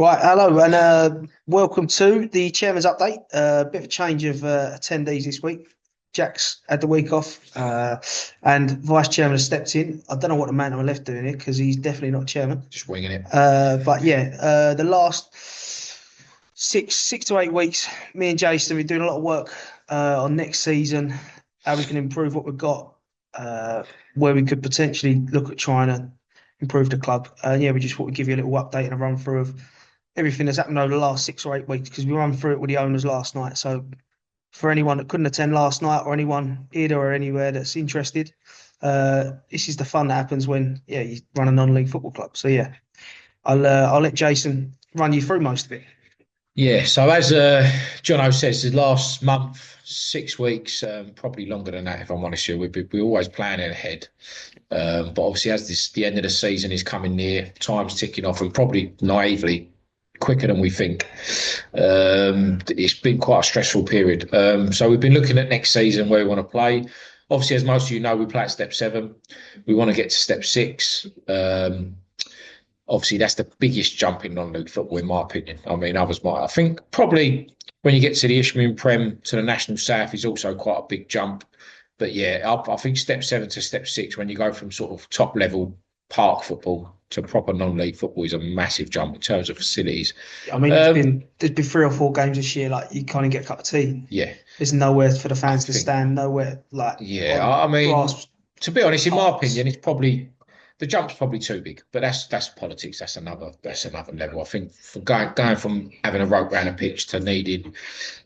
Right, hello, and welcome to the chairman's update. A bit of a change of attendees this week. Jack's had the week off, and vice chairman has stepped in. I don't know what the man on the left doing here because he's definitely not chairman. Just winging it. But yeah, the last six to 8 weeks, me and Jason have been doing a lot of work on next season, how we can improve what we've got, where we could potentially look at trying to improve the club. Yeah, we just thought we'd give you a little update and a run through of everything that's happened over the last 6 or 8 weeks because we ran through it with the owners last night. So for anyone that couldn't attend last night or anyone here or anywhere that's interested, this is the fun that happens when you run a non-league football club. So yeah, I'll let Jason run you through most of it. Yeah, so as Jono says, the last month, 6 weeks, probably longer than that, if I'm honest with you, we're always planning ahead. But obviously, as the end of the season is coming near, time's ticking off, and probably naively quicker than we think. It's been quite a stressful period. So we've been looking at next season where we want to play. Obviously, as most of you know, we play at step 7. We want to get to step 6. Obviously, that's the biggest jump in non-league football, in my opinion. I mean, I think probably when you get to the Isthmian Prem to the National South is also quite a big jump. But yeah, I think step 7 to step 6, when you go from sort of top level park football to proper non-league football, is a massive jump in terms of facilities. I mean, there's been 3 or 4 games this year. Like you can't even get a cup of tea. Yeah, There's nowhere for the fans to stand. Nowhere I mean, grass. to be honest, in my Parks. opinion, it's probably the jump's probably too big. But that's politics. That's another level. I think for going from having a rope around a pitch to needing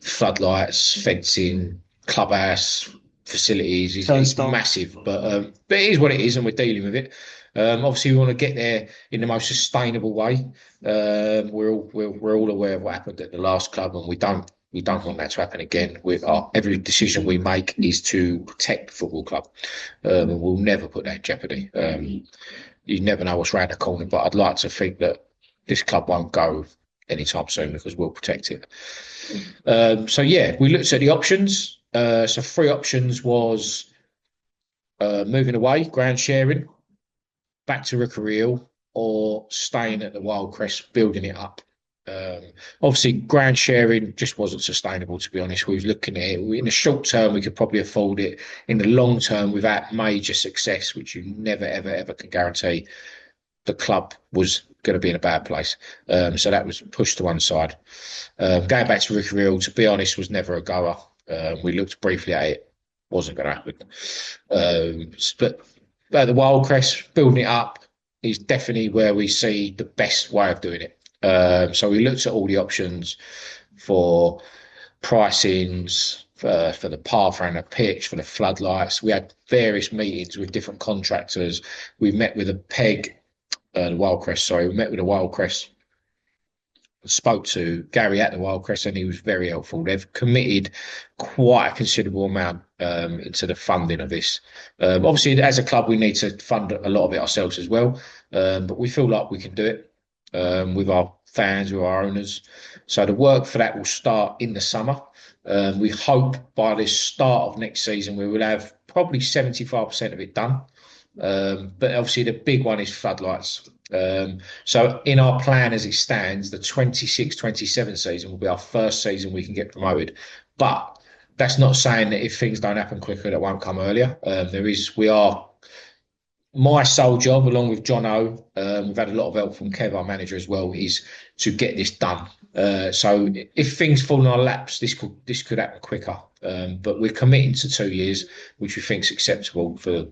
floodlights, fencing, clubhouse facilities is massive. But it is what it is, and we're dealing with it. Obviously, we want to get there in the most sustainable way. We're all aware of what happened at the last club, and we don't want that to happen again. Every decision we make is to protect the football club, and we'll never put that in jeopardy. You never know what's around the corner, but I'd like to think that this club won't go anytime soon because we'll protect it. So yeah, we looked at the options. So 3 options was moving away, ground sharing, back to Rookery Hill, or staying at the Wildcrest, building it up. Obviously, ground sharing just wasn't sustainable, to be honest. We was looking at it. In the short term, we could probably afford it. In the long term, without major success, which you never, ever, ever can guarantee, the club was going to be in a bad place. So that was pushed to one side. Going back to Rookery Hill, to be honest, was never a goer. We looked briefly at it. Wasn't going to happen. But the Wildcrest, building it up, is definitely where we see the best way of doing it. So we looked at all the options for pricings, for the path around the pitch, for the floodlights. We had various meetings with different contractors. We met with we met with the Wildcrest, spoke to Gary at the Wildcrest, and he was very helpful. They've committed quite a considerable amount into the funding of this. Obviously, as a club, we need to fund a lot of it ourselves as well, but we feel like we can do it with our fans, with our owners. So the work for that will start in the summer. We hope by the start of next season we will have probably 75% of it done. But obviously the big one is floodlights. So in our plan as it stands, the 26-27 season will be our first season we can get promoted. But that's not saying that if things don't happen quicker, that won't come earlier. My sole job, along with Jono, we've had a lot of help from Kev, our manager, as well, is to get this done. So if things fall in our laps, this could happen quicker. But we're committing to 2 years, which we think is acceptable for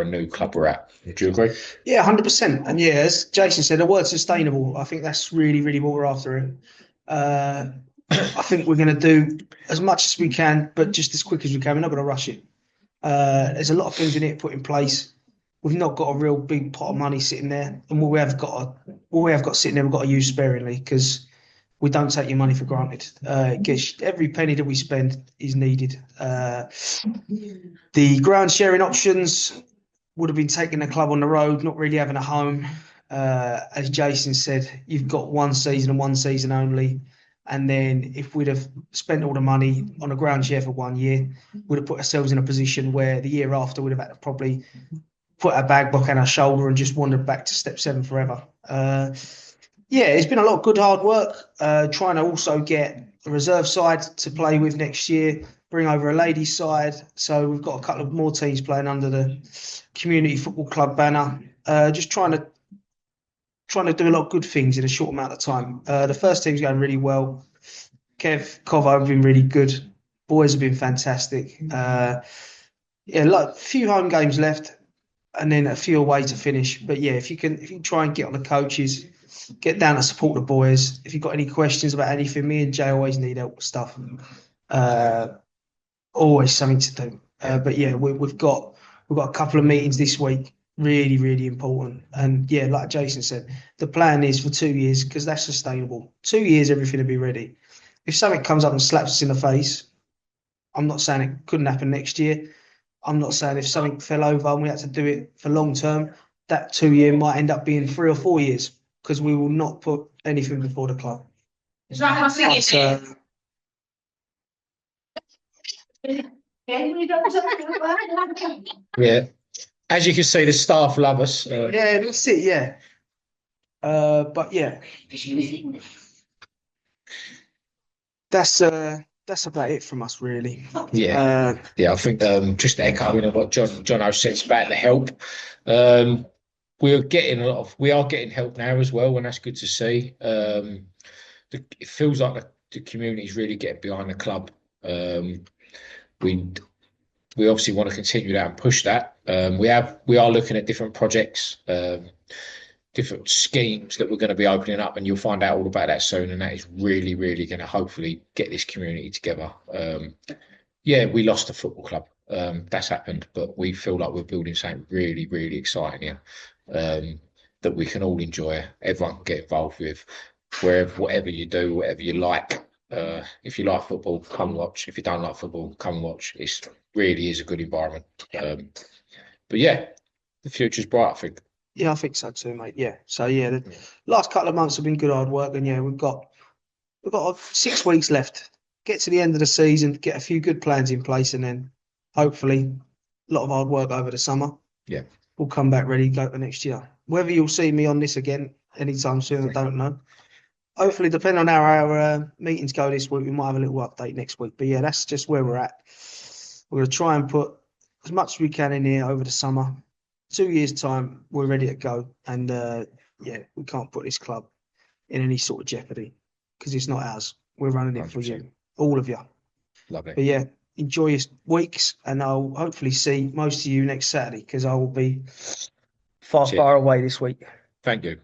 a new club we're at. Do you agree? Yeah, 100%. And yeah, as Jason said, the word sustainable, I think that's really, really what we're after. I think we're going to do as much as we can, but just as quick as we can. We're not going to rush it. There's a lot of things we need to put in place. We've not got a real big pot of money sitting there, and what we have got sitting there, we've got to use sparingly because we don't take your money for granted. Every penny that we spend is needed. The ground sharing options would have been taking the club on the road, not really having a home. As Jason said, you've got one season and one season only. And then if we'd have spent all the money on a ground share for 1 year, we'd have put ourselves in a position where the year after we'd have had to probably put our bag back on our shoulder and just wandered back to step 7 forever. Yeah, it's been a lot of good hard work. Trying to also get a reserve side to play with next year, bring over a ladies side. So we've got a couple of more teams playing under the community football club banner. Just trying to do a lot of good things in a short amount of time. The first team's going really well. Kev, Covo have been really good. Boys have been fantastic. Yeah, like a few home games left, and then a few away to finish. But yeah, if you try and get on the coaches, get down to support the boys. If you've got any questions about anything, me and Jay always need help with stuff. Uh, Always something to do. But yeah, we've got a couple of meetings this week, really, really important. And yeah, like Jason said, the plan is for 2 years because that's sustainable. 2 years, everything will be ready. If something comes up and slaps us in the face, I'm not saying it couldn't happen next year. I'm not saying if something fell over and we had to do it for long term, that 2 year might end up being 3 or 4 years because we will not put anything before the club. But, Yeah. As you can see, the staff love us. yeah, that's it. Yeah. But yeah, that's about it from us, really. Yeah. Yeah, I think just echoing on what Jono says about the help. Um, we are getting help now as well, and that's good to see. It feels like the community is really getting behind the club. We we obviously want to continue that and push that. We are looking at different projects, different schemes that we're going to be opening up, and you'll find out all about that soon. And that is really, really going to hopefully get this community together. Yeah, we lost the football club. That's happened, but we feel like we're building something really, really exciting here that we can all enjoy. Everyone can get involved with, whatever you do, whatever you like. If you like football, come watch. If you don't like football, come watch. It really is a good environment. But yeah, the future's bright, I think. Yeah, I think so too, mate. Yeah. So yeah, the last couple of months have been good hard work, and yeah, we've got 6 weeks left. Get to the end of the season, get a few good plans in place, and then hopefully a lot of hard work over the summer. Yeah. We'll come back ready to go for next year. Whether you'll see me on this again anytime soon, I don't know. Hopefully, depending on how our meetings go this week, we might have a little update next week. But yeah, that's just where we're at. We're going to try and put as much as we can in here over the summer. 2 years' time, we're ready to go. And yeah, we can't put this club in any sort of jeopardy because it's not ours. We're running it for 100%. you, all of you. Lovely. But yeah, enjoy your weeks, and I'll hopefully see most of you next Saturday because I will be far, Cheers. far away this week. Thank you.